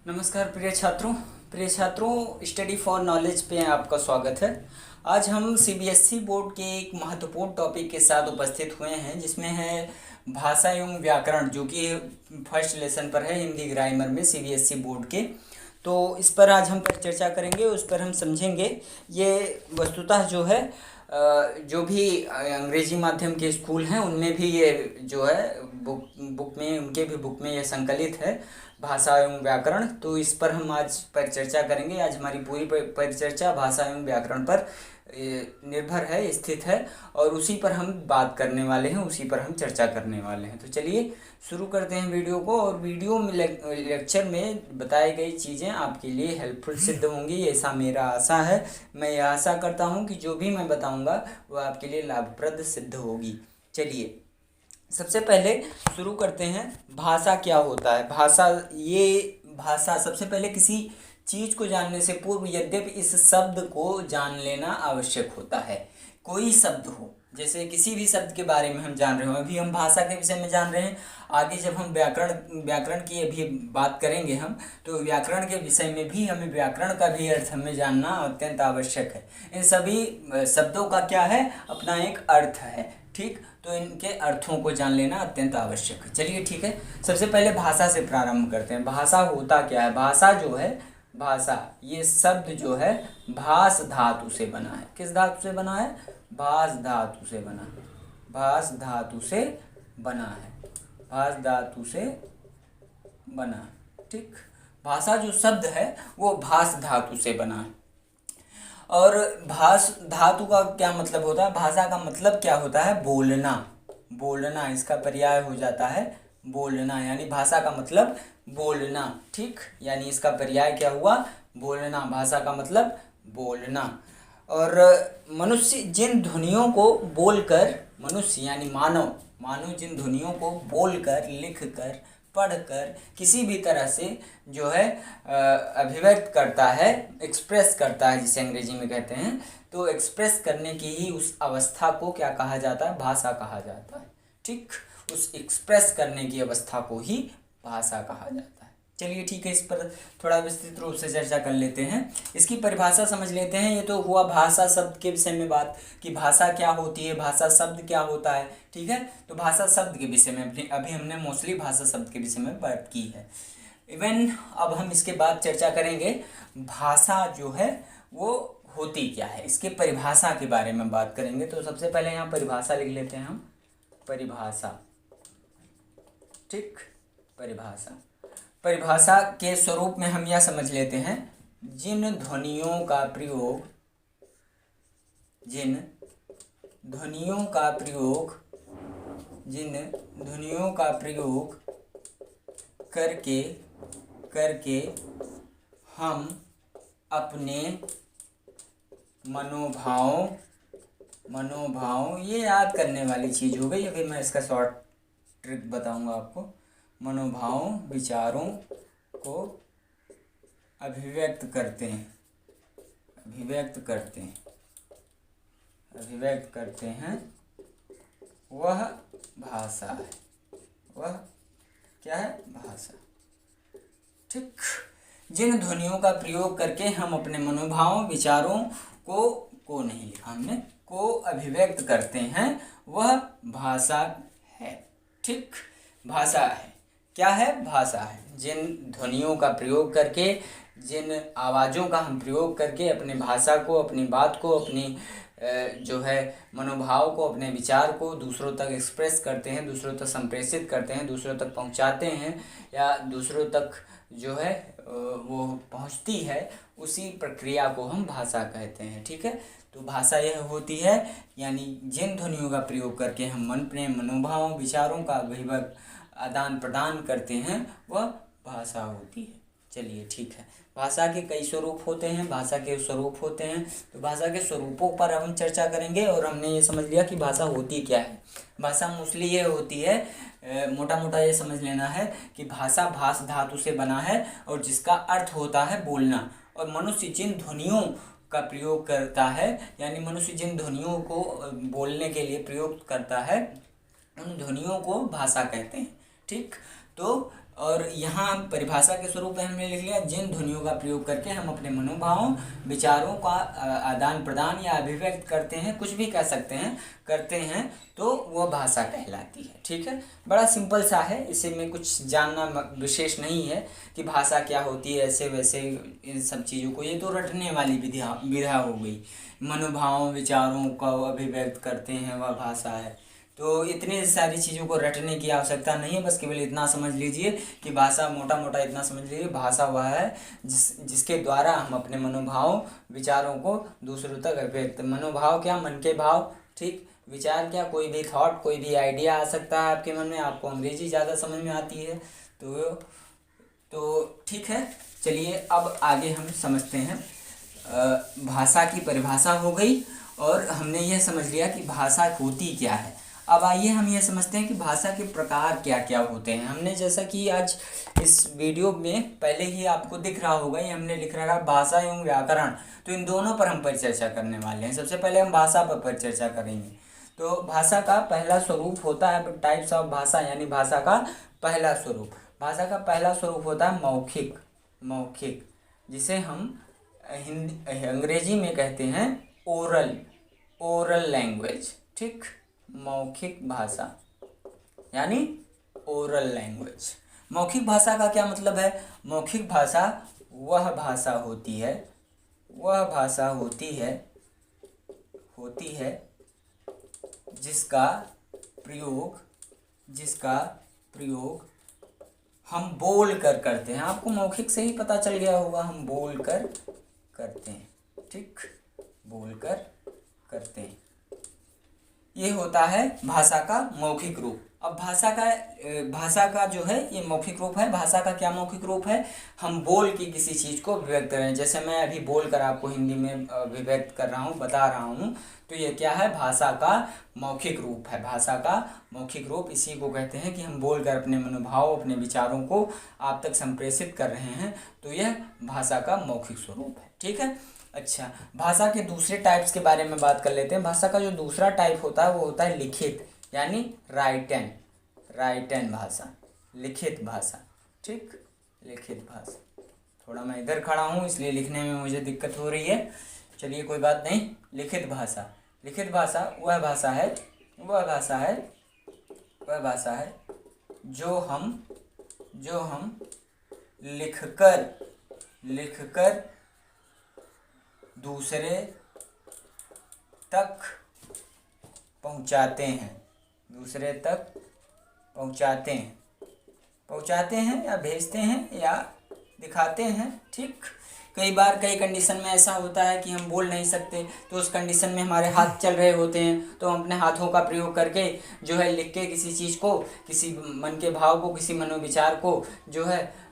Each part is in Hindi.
नमस्कार प्रिय छात्रों स्टडी फॉर नॉलेज पे आपका स्वागत है। आज हम सीबीएसई बोर्ड के एक महत्वपूर्ण टॉपिक के साथ उपस्थित हुए हैं, जिसमें है भाषा एवं व्याकरण, जो कि फर्स्ट लेसन पर है हिंदी ग्रामर में सीबीएसई बोर्ड के। तो इस पर आज हम पर चर्चा करेंगे, उस पर हम समझेंगे। ये वस्तुतः जो है जो भी अंग्रेजी माध्यम के स्कूल हैं उनमें भी ये जो है बुक में, उनके भी बुक में ये संकलित है, भाषा एवं व्याकरण। तो इस पर हम आज पर चर्चा करेंगे। आज हमारी पूरी परिचर्चा भाषा एवं व्याकरण पर निर्भर है, स्थित है, और उसी पर हम बात करने वाले हैं, उसी पर हम चर्चा करने वाले हैं। तो चलिए शुरू करते हैं वीडियो को। और वीडियो में लेक्चर में बताई गई चीज़ें आपके लिए हेल्पफुल सिद्ध होंगी, ऐसा मेरा आशा है। मैं यह आशा करता हूं कि जो भी मैं बताऊंगा वह आपके लिए लाभप्रद सिद्ध होगी। चलिए सबसे पहले शुरू करते हैं। भाषा क्या होता है? भाषा सबसे पहले किसी चीज़ को जानने से पूर्व यद्यपि इस शब्द को जान लेना आवश्यक होता है। कोई शब्द हो, जैसे किसी भी शब्द के बारे में हम जान रहे हो, अभी हम भाषा के विषय में जान रहे हैं, आगे जब हम व्याकरण की अभी बात करेंगे हम, तो व्याकरण के विषय में भी हमें व्याकरण का भी अर्थ हमें जानना अत्यंत आवश्यक है। इन सभी शब्दों का क्या है? अपना एक अर्थ है, ठीक। तो इनके अर्थों को जान लेना अत्यंत आवश्यक है। चलिए ठीक है, सबसे पहले भाषा से प्रारंभ करते हैं। भाषा होता क्या है? भाषा जो है, भाषा ये शब्द जो है भास धातु से बना है। किस धातु से बना है? भास धातु से बना है। भास धातु से बना है। भास धातु से बना है, ठीक। भाषा जो शब्द है वो भास धातु से बना है। और भास धातु का क्या मतलब होता है? भाषा का मतलब क्या होता है? बोलना। बोलना, इसका पर्याय हो जाता है बोलना, यानी भाषा का मतलब बोलना, ठीक। यानी इसका पर्याय क्या हुआ? बोलना। भाषा का मतलब बोलना। और मनुष्य जिन ध्वनियों को बोलकर, मनुष्य यानी मानव जिन ध्वनियों को बोलकर, लिखकर, पढ़कर किसी भी तरह से जो है अभिव्यक्त करता है, एक्सप्रेस करता है, जिसे अंग्रेजी में कहते हैं, तो एक्सप्रेस करने की ही उस अवस्था को क्या कहा जाता है? भाषा कहा जाता है, ठीक। उस एक्सप्रेस करने की अवस्था को ही भाषा कहा जाता है। चलिए ठीक है, इस पर थोड़ा विस्तृत रूप से चर्चा कर लेते हैं। इसकी परिभाषा समझ लेते हैं। ये तो हुआ भाषा शब्द के विषय में बात, कि भाषा क्या होती है, भाषा शब्द क्या होता है, ठीक है। तो भाषा शब्द के विषय में अभी हमने मोस्टली भाषा शब्द के विषय में बात की है। इवन अब हम इसके बाद चर्चा करेंगे भाषा जो है वो होती क्या है, इसके परिभाषा के बारे में बात करेंगे। तो सबसे पहले यहाँ परिभाषा लिख लेते हैं हम। परिभाषा, ठीक। परिभाषा के स्वरूप में हम यह समझ लेते हैं, जिन ध्वनियों का प्रयोग हम अपने मनोभाव, ये याद करने वाली चीज़ हो गई। अभी मैं इसका शॉर्ट ट्रिक बताऊंगा आपको। मनोभाव, विचारों को अभिव्यक्त करते हैं, वह भाषा है। वह क्या है? भाषा, ठीक। जिन ध्वनियों का प्रयोग करके हम अपने मनोभाव, विचारों को नहीं लिखा हमने, को अभिव्यक्त करते हैं, वह भाषा है, ठीक। भाषा है, क्या है? भाषा है। जिन ध्वनियों का प्रयोग करके, जिन आवाज़ों का हम प्रयोग करके अपने भाषा को, अपनी बात को, अपनी जो है मनोभाव को, अपने विचार को दूसरों तक एक्सप्रेस करते हैं, दूसरों तक संप्रेषित करते हैं, दूसरों तक पहुंचाते हैं, या दूसरों तक जो है वो पहुंचती है, उसी प्रक्रिया को हम भाषा कहते हैं, ठीक है। तो भाषा यह होती है, यानी जिन ध्वनियों का प्रयोग करके हम अपने मनोभाव, विचारों का अभिव्यक्त, आदान प्रदान करते हैं, वह भाषा होती है। चलिए ठीक है, भाषा के कई स्वरूप होते हैं, तो भाषा के स्वरूपों पर हम चर्चा करेंगे। और हमने ये समझ लिया कि भाषा होती क्या है। भाषा मोस्टली ये होती है, मोटा मोटा ये समझ लेना है कि भाषा भास धातु से बना है, और जिसका अर्थ होता है बोलना। और मनुष्य जिन ध्वनियों का प्रयोग करता है, यानी मनुष्य जिन ध्वनियों को बोलने के लिए प्रयोग करता है, उन ध्वनियों को भाषा कहते हैं, ठीक। तो और यहाँ परिभाषा के स्वरूप में हमने लिख लिया, जिन ध्वनियों का प्रयोग करके हम अपने मनोभावों विचारों का आदान प्रदान या अभिव्यक्त करते हैं, कुछ भी कह सकते हैं, करते हैं, तो वह भाषा कहलाती है। ठीक है, बड़ा सिंपल सा है, इसे में कुछ जानना विशेष नहीं है कि भाषा क्या होती है, ऐसे वैसे इन सब चीज़ों को, ये तो रटने वाली विधा हो गई। मनोभावों विचारों का अभिव्यक्त करते हैं, वह भाषा है। तो इतनी सारी चीज़ों को रटने की आवश्यकता नहीं है, बस केवल इतना समझ लीजिए कि भाषा, मोटा मोटा इतना समझ लीजिए, भाषा वह है जिसके द्वारा हम अपने मनोभाव विचारों को दूसरों तक अभिव्यक्त, मनोभाव क्या, मन के भाव, ठीक, विचार क्या, कोई भी थॉट, कोई भी आइडिया आ सकता है आपके मन में। आपको अंग्रेजी ज़्यादा समझ में आती है तो ठीक है। चलिए अब आगे हम समझते हैं। भाषा की परिभाषा हो गई और हमने यह समझ लिया कि भाषा होती क्या है। अब आइए हम ये समझते हैं कि भाषा के प्रकार क्या क्या होते हैं। हमने जैसा कि आज इस वीडियो में पहले ही आपको दिख रहा होगा, ये हमने लिख रखा भाषा एवं व्याकरण, तो इन दोनों पर हम परिचर्चा करने वाले हैं। सबसे पहले हम भाषा पर परिचर्चा करेंगे। तो भाषा का पहला स्वरूप होता है, टाइप्स ऑफ भाषा, यानी भाषा का पहला स्वरूप। भाषा का पहला स्वरूप होता है मौखिक, जिसे हम अंग्रेजी में कहते हैं ओरल लैंग्वेज। ठीक, मौखिक भाषा यानी ओरल लैंग्वेज। मौखिक भाषा का क्या मतलब है? मौखिक भाषा वह भाषा होती है जिसका प्रयोग हम बोल कर करते हैं। आपको मौखिक से ही पता चल गया होगा, हम बोल कर करते हैं। ठीक, बोल कर करते हैं, ये होता है भाषा का मौखिक रूप। अब भाषा का जो है ये मौखिक रूप है। भाषा का क्या मौखिक रूप है? हम बोल के किसी चीज़ को अभिव्यक्त करें, जैसे मैं अभी बोल कर आपको हिंदी में अभिव्यक्त कर रहा हूँ, बता रहा हूँ, तो ये क्या है? भाषा का मौखिक रूप है। भाषा का मौखिक रूप इसी को कहते हैं कि हम बोल कर अपने मनोभाव, अपने विचारों को आप तक संप्रेषित कर रहे हैं, तो यह भाषा का मौखिक स्वरूप है। ठीक है। अच्छा, भाषा के दूसरे टाइप्स के बारे में बात कर लेते हैं। भाषा का जो दूसरा टाइप होता है वो होता है लिखित, यानी राइटन भाषा, लिखित भाषा। ठीक, लिखित भाषा। थोड़ा मैं इधर खड़ा हूँ इसलिए लिखने में मुझे दिक्कत हो रही है, चलिए कोई बात नहीं। लिखित भाषा वह भाषा है जो हम लिखकर दूसरे तक पहुंचाते हैं या भेजते हैं या दिखाते हैं। ठीक, कई बार कई कंडीशन में ऐसा होता है कि हम बोल नहीं सकते, तो उस कंडीशन में हमारे हाथ चल रहे होते हैं, तो हम अपने हाथों का प्रयोग करके जो है लिख के किसी चीज़ को, किसी मन के भाव को, किसी मनोविचार को जो है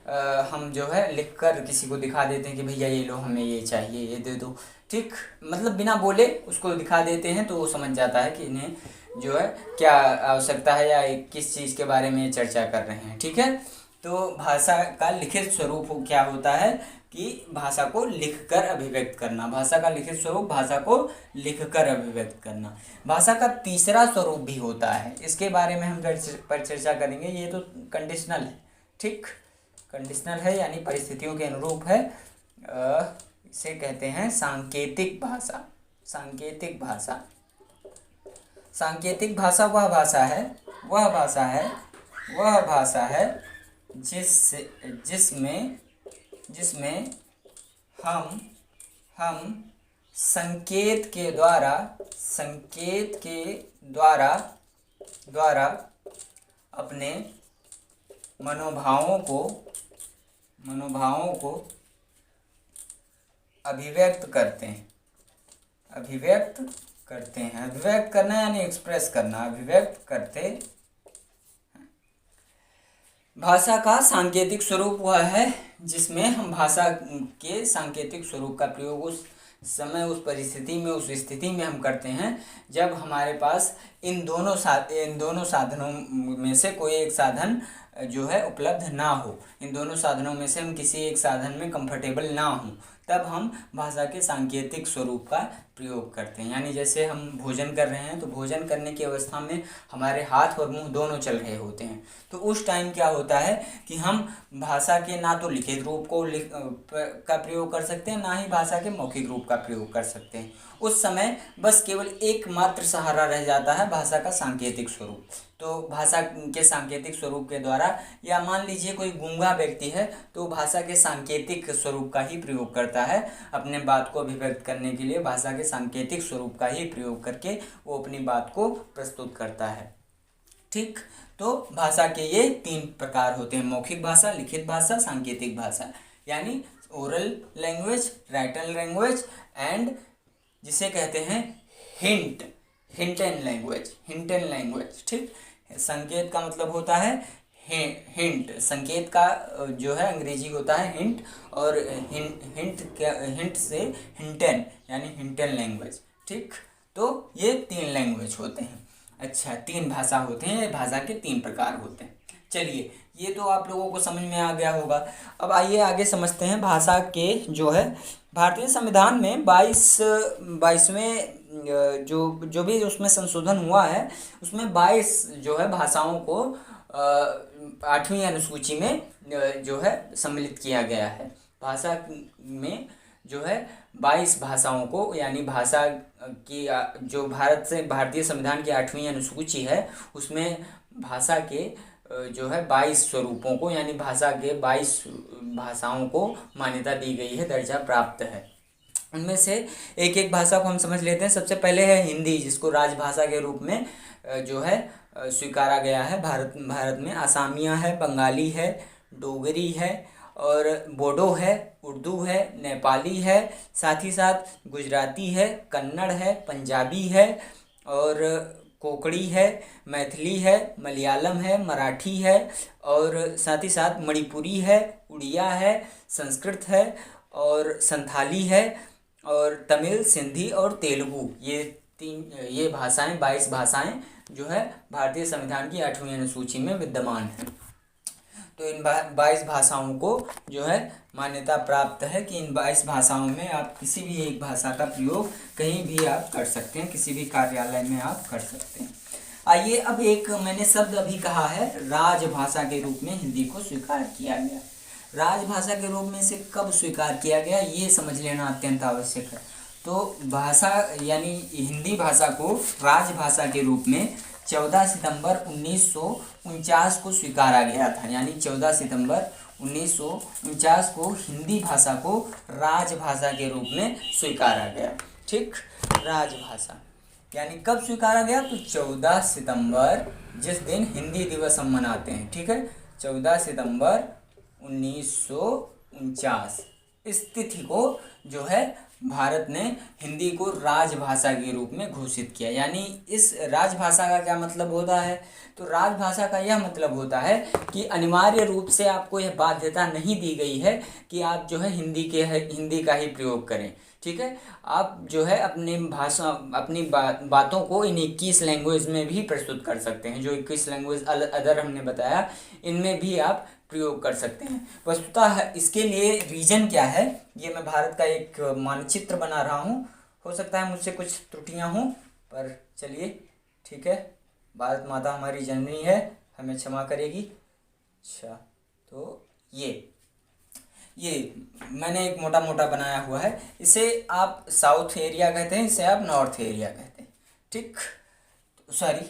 हम जो है लिख कर किसी को दिखा देते हैं कि भैया ये लो, हमें ये चाहिए, ये दे दो। ठीक, मतलब बिना बोले उसको दिखा देते हैं, तो वो समझ जाता है कि इन्हें जो है क्या आवश्यकता है या किस चीज़ के बारे में चर्चा कर रहे हैं। ठीक है, तो भाषा का लिखित स्वरूप क्या होता है कि भाषा को लिखकर अभिव्यक्त करना। भाषा का लिखित स्वरूप भाषा को लिखकर अभिव्यक्त करना। भाषा का तीसरा स्वरूप भी होता है, इसके बारे में हम चर्चा करेंगे। ये तो कंडीशनल है। ठीक, कंडीशनल है यानी परिस्थितियों के अनुरूप है। इसे कहते हैं सांकेतिक भाषा। सांकेतिक भाषा वह भाषा है जिसमें हम संकेत के द्वारा अपने मनोभावों को अभिव्यक्त करते हैं। अभिव्यक्त करना यानी एक्सप्रेस करना, अभिव्यक्त करते हैं। भाषा का सांकेतिक स्वरूप वह है जिसमें हम भाषा के सांकेतिक स्वरूप का प्रयोग उस समय, उस परिस्थिति में, उस स्थिति में हम करते हैं जब हमारे पास इन दोनों साधनों में से कोई एक साधन जो है उपलब्ध ना हो, इन दोनों साधनों में से हम किसी एक साधन में कंफर्टेबल ना हों, तब हम भाषा के सांकेतिक स्वरूप का प्रयोग करते हैं। यानी जैसे हम भोजन कर रहे हैं तो भोजन करने की अवस्था में हमारे हाथ और मुंह दोनों चल रहे होते हैं, तो उस टाइम क्या होता है कि हम भाषा के ना तो लिखित रूप को का प्रयोग कर सकते हैं, ना ही भाषा के मौखिक रूप का प्रयोग कर सकते हैं। उस समय बस केवल एकमात्र सहारा रह जाता है भाषा का सांकेतिक स्वरूप। तो भाषा के सांकेतिक स्वरूप के द्वारा, या मान लीजिए कोई गूंगा व्यक्ति है तो भाषा के सांकेतिक स्वरूप का ही प्रयोग करता है, अपने बात को अभिव्यक्त करने के लिए भाषा के सांकेतिक स्वरूप का ही प्रयोग करके वो अपनी बात को प्रस्तुत करता है। ठीक, तो भाषा के ये 3 प्रकार होते हैं, मौखिक भाषा, लिखित भाषा, सांकेतिक भाषा, यानी oral language, written language and जिसे कहते हैं हिंटन लैंग्वेज। ठीक, संकेत का मतलब होता है हिंट, संकेत का जो है अंग्रेजी होता है हिंट, और हिंट से हिंटन यानी हिंटन लैंग्वेज। ठीक, तो ये 3 लैंग्वेज होते हैं। अच्छा, 3 भाषा होते हैं, भाषा के 3 प्रकार होते हैं। चलिए, ये तो आप लोगों को समझ में आ गया होगा। अब आइए आगे समझते हैं भाषा के जो है भारतीय संविधान में 22वें जो भी उसमें संशोधन हुआ है, उसमें 22 जो है भाषाओं को 8वीं अनुसूची में जो है सम्मिलित किया गया है। भाषा में जो है 22 भाषाओं को, यानी भाषा की जो भारतीय संविधान की 8वीं अनुसूची है उसमें भाषा के जो है 22 स्वरूपों को, यानी भाषा के 22 भाषाओं को मान्यता दी गई है, दर्जा प्राप्त है। उनमें से एक एक भाषा को हम समझ लेते हैं। सबसे पहले है हिंदी, जिसको राजभाषा के रूप में जो है स्वीकारा गया है भारत में। आसामिया है, बंगाली है, डोगरी है, और बोडो है, उर्दू है, नेपाली है, साथ ही साथ गुजराती है, कन्नड़ है, पंजाबी है, और कोंकणी है, मैथिली है, मलयालम है, मराठी है, और साथ ही साथ मणिपुरी है, उड़िया है, संस्कृत है, और संथाली है, और तमिल, सिंधी और तेलुगु, ये भाषाएं 22 भाषाएं जो है भारतीय संविधान की 8वीं अनुसूची में विद्यमान हैं। तो इन 22 भाषाओं को जो है मान्यता प्राप्त है कि इन 22 भाषाओं में आप किसी भी एक भाषा का प्रयोग कहीं भी आप कर सकते हैं, किसी भी कार्यालय में आप कर सकते हैं। आइए, अब एक मैंने शब्द अभी कहा है, राजभाषा के रूप में हिंदी को स्वीकार किया गया। राजभाषा के रूप में इसे कब स्वीकार किया गया, ये समझ लेना अत्यंत आवश्यक है। तो भाषा यानी हिंदी भाषा को राजभाषा के रूप में 14 सितंबर 1949 को स्वीकारा गया था। यानी 14 सितंबर 1949 को हिंदी भाषा को राजभाषा के रूप में स्वीकारा गया। ठीक, राजभाषा यानी कब स्वीकारा गया, तो 14 सितंबर, जिस दिन हिंदी दिवस हम मनाते हैं। ठीक है, 14 सितंबर 1949 इस तिथि को जो है भारत ने हिंदी को राजभाषा के रूप में घोषित किया। यानी इस राजभाषा का क्या मतलब होता है, तो राजभाषा का यह मतलब होता है कि अनिवार्य रूप से आपको यह बाध्यता नहीं दी गई है कि आप जो है हिंदी का ही प्रयोग करें। ठीक है, आप जो है अपनी बातों को इन 21 लैंग्वेज में भी प्रस्तुत कर सकते हैं। जो 21 लैंग्वेज अदर हमने बताया, इनमें भी आप प्रयोग कर सकते हैं। वस्तुतः इसके लिए रीजन क्या है, ये मैं भारत का एक मानचित्र बना रहा हूँ। हो सकता है मुझसे कुछ त्रुटियाँ हों, पर चलिए ठीक है, भारत माता हमारी जननी है, हमें क्षमा करेगी। अच्छा, तो ये मैंने एक मोटा मोटा बनाया हुआ है। इसे आप साउथ एरिया कहते हैं, इसे आप नॉर्थ एरिया कहते हैं। ठीक, सॉरी,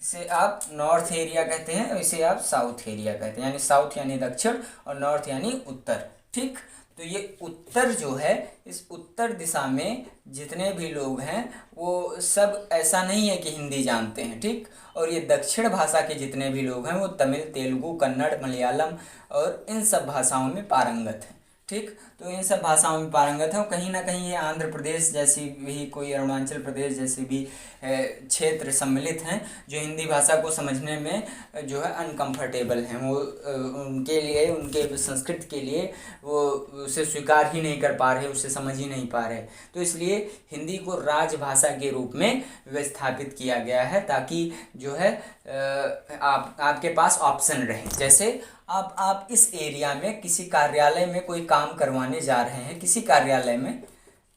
इसे आप नॉर्थ एरिया कहते हैं और इसे आप साउथ एरिया कहते हैं। यानी साउथ यानी दक्षिण और नॉर्थ यानी उत्तर। ठीक, तो ये उत्तर जो है, इस उत्तर दिशा में जितने भी लोग हैं वो सब ऐसा नहीं है कि हिंदी जानते हैं। ठीक, और ये दक्षिण भाषा के जितने भी लोग हैं वो तमिल, तेलुगु, कन्नड़, मलयालम और इन सब भाषाओं में पारंगत हैं। ठीक। तो इन सब भाषाओं में पारंगत है और कहीं ना कहीं ये आंध्र प्रदेश जैसी भी, कोई अरुणाचल प्रदेश जैसी भी क्षेत्र सम्मिलित हैं जो हिंदी भाषा को समझने में जो है अनकंफर्टेबल हैं। वो उनके लिए, उनके संस्कृति के लिए वो उसे स्वीकार ही नहीं कर पा रहे, उसे समझ ही नहीं पा रहे। तो इसलिए हिंदी को राजभाषा के रूप में व्यवस्थापित किया गया है ताकि जो है आपके पास ऑप्शन रहे। जैसे आप इस एरिया में किसी कार्यालय में कोई काम करवाने जा रहे हैं, किसी कार्यालय में,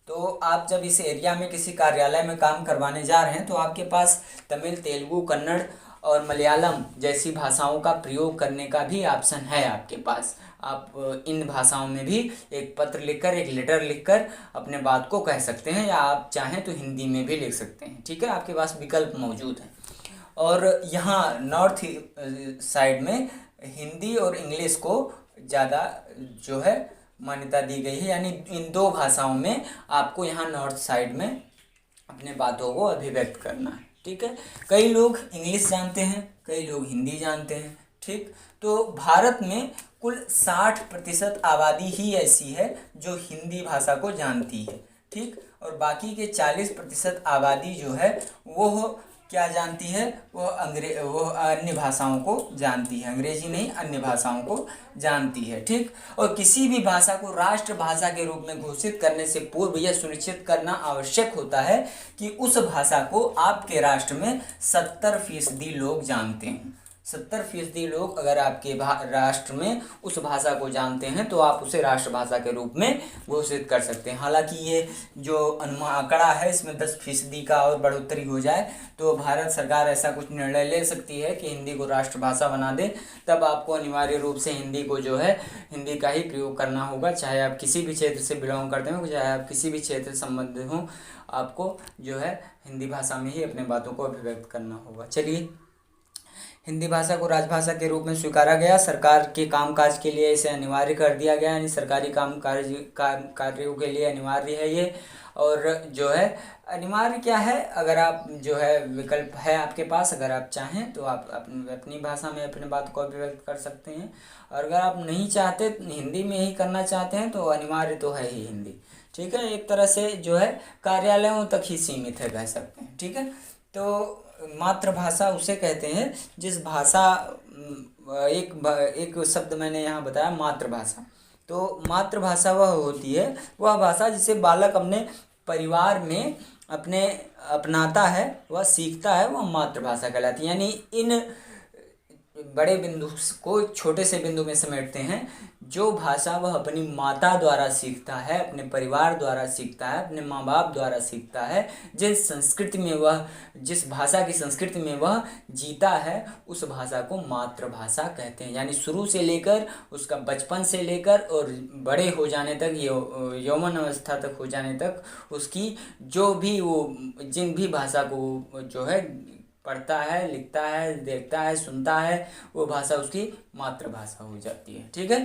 तो आप जब इस एरिया में किसी कार्यालय में काम करवाने जा रहे हैं तो आपके पास तमिल, तेलुगु, कन्नड़ और मलयालम जैसी भाषाओं का प्रयोग करने का भी ऑप्शन है आपके पास। आप इन भाषाओं में भी एक पत्र लिखकर, एक लेटर लिखकर अपने बात को कह सकते हैं, या आप चाहें तो हिंदी में भी लिख सकते हैं। ठीक है, आपके पास विकल्प मौजूद है। और यहाँ नॉर्थ साइड में हिंदी और इंग्लिश को ज़्यादा जो है मान्यता दी गई है, यानी इन दो भाषाओं में आपको यहाँ नॉर्थ साइड में अपने बातों को अभिव्यक्त करना है। ठीक है, कई लोग इंग्लिश जानते हैं, कई लोग हिंदी जानते हैं। ठीक, तो भारत में कुल 60% आबादी ही ऐसी है जो हिंदी भाषा को जानती है। ठीक, और बाकी के 40% आबादी जो है वो क्या जानती है, वो अन्य भाषाओं को जानती है, अंग्रेजी नहीं अन्य भाषाओं को जानती है। ठीक, और किसी भी भाषा को राष्ट्रभाषा के रूप में घोषित करने से पूर्व यह सुनिश्चित करना आवश्यक होता है कि उस भाषा को आपके राष्ट्र में 70% लोग जानते हैं। 70% लोग अगर आपके राष्ट्र में उस भाषा को जानते हैं तो आप उसे राष्ट्रभाषा के रूप में घोषित कर सकते हैं। हालांकि ये जो आंकड़ा है इसमें 10% का और बढ़ोतरी हो जाए तो भारत सरकार ऐसा कुछ निर्णय ले सकती है कि हिंदी को राष्ट्रभाषा बना दे, तब आपको अनिवार्य रूप से हिंदी को जो है हिंदी का ही प्रयोग करना होगा, चाहे आप किसी भी क्षेत्र से बिलोंग करते हो, चाहे आप किसी भी क्षेत्र से संबंधित हों, आपको जो है हिंदी भाषा में ही अपने बातों को अभिव्यक्त करना होगा। चलिए, हिंदी भाषा को राजभाषा के रूप में स्वीकारा गया, सरकार के कामकाज के लिए इसे अनिवार्य कर दिया गया, यानी सरकारी कार्यों के लिए अनिवार्य है ये। और जो है अनिवार्य क्या है, अगर आप जो है विकल्प है आपके पास, अगर आप चाहें तो आप अपनी भाषा में अपने बात को अभिव्यक्त कर सकते हैं, और अगर आप नहीं चाहते, हिंदी में ही करना चाहते हैं, तो अनिवार्य तो है ही हिंदी। ठीक है, एक तरह से जो है कार्यालयों तक ही सीमित है, कह सकते हैं। ठीक है, तो मातृभाषा उसे कहते हैं जिस भाषा, एक शब्द मैंने यहाँ बताया मातृभाषा। तो मातृभाषा वह होती है, वह भाषा जिसे बालक अपने परिवार में अपनाता है, वह सीखता है, वह मातृभाषा कहलाती है। यानी इन बड़े बिंदु को छोटे से बिंदु में समेटते हैं। जो भाषा वह अपनी माता द्वारा सीखता है, अपने परिवार द्वारा सीखता है, अपने माँ बाप द्वारा सीखता है, जिस भाषा की संस्कृति में वह जीता है, उस भाषा को मातृभाषा कहते हैं। यानी शुरू से लेकर, उसका बचपन से लेकर और बड़े हो जाने तक, यौवन अवस्था तक हो जाने तक, उसकी जो भी वो जिन भी भाषा को जो है पढ़ता है, लिखता है, देखता है, सुनता है, वो भाषा उसकी मातृभाषा हो जाती है। ठीक है,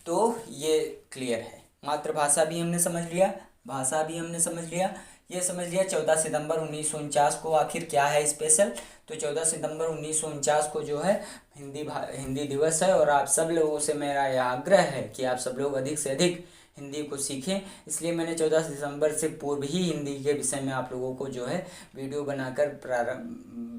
तो ये क्लियर है। मातृभाषा भी हमने समझ लिया, भाषा भी हमने समझ लिया। ये समझ लिया 14 सितंबर 1949 को आखिर क्या है स्पेशल। तो 14 सितंबर 1949 को जो है हिंदी दिवस है, और आप सब लोगों से मेरा यह आग्रह है कि आप सब लोग अधिक से अधिक हिंदी को सीखें। इसलिए मैंने 14 दिसंबर से पूर्व ही हिंदी के विषय में आप लोगों को जो है वीडियो बनाकर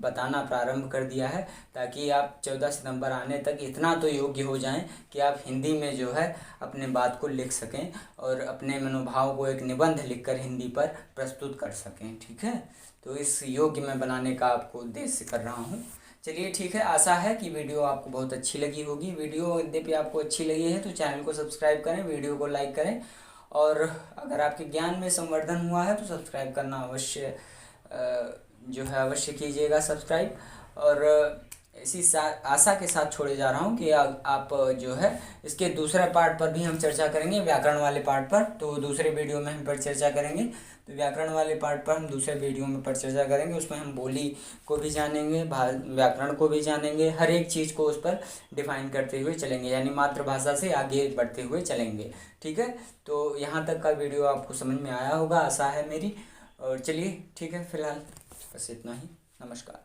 बताना प्रारंभ कर दिया है, ताकि आप 14 सितंबर आने तक इतना तो योग्य हो जाएं कि आप हिंदी में जो है अपने बात को लिख सकें और अपने मनोभाव को एक निबंध लिखकर हिंदी पर प्रस्तुत कर सकें। ठीक है, तो इस योग्य में बनाने का आपको उद्देश्य कर रहा हूँ। चलिए ठीक है, आशा है कि वीडियो आपको बहुत अच्छी लगी होगी। वीडियो यद्यपि आपको अच्छी लगी है तो चैनल को सब्सक्राइब करें, वीडियो को लाइक करें, और अगर आपके ज्ञान में संवर्धन हुआ है तो सब्सक्राइब करना अवश्य अवश्य कीजिएगा सब्सक्राइब। और इसी आशा के साथ छोड़े जा रहा हूँ कि आप जो है इसके दूसरे पार्ट पर भी हम चर्चा करेंगे, व्याकरण वाले पार्ट पर। तो दूसरे वीडियो में हम पर चर्चा करेंगे, तो व्याकरण वाले पार्ट पर हम दूसरे वीडियो में पर चर्चा करेंगे। उसमें हम बोली को भी जानेंगे, व्याकरण को भी जानेंगे, हर एक चीज़ को उस पर डिफाइन करते हुए चलेंगे, यानी मातृभाषा से आगे बढ़ते हुए चलेंगे। ठीक है, तो यहाँ तक का वीडियो आपको समझ में आया होगा, आशा है मेरी। और चलिए ठीक है, फिलहाल बस इतना ही। नमस्कार।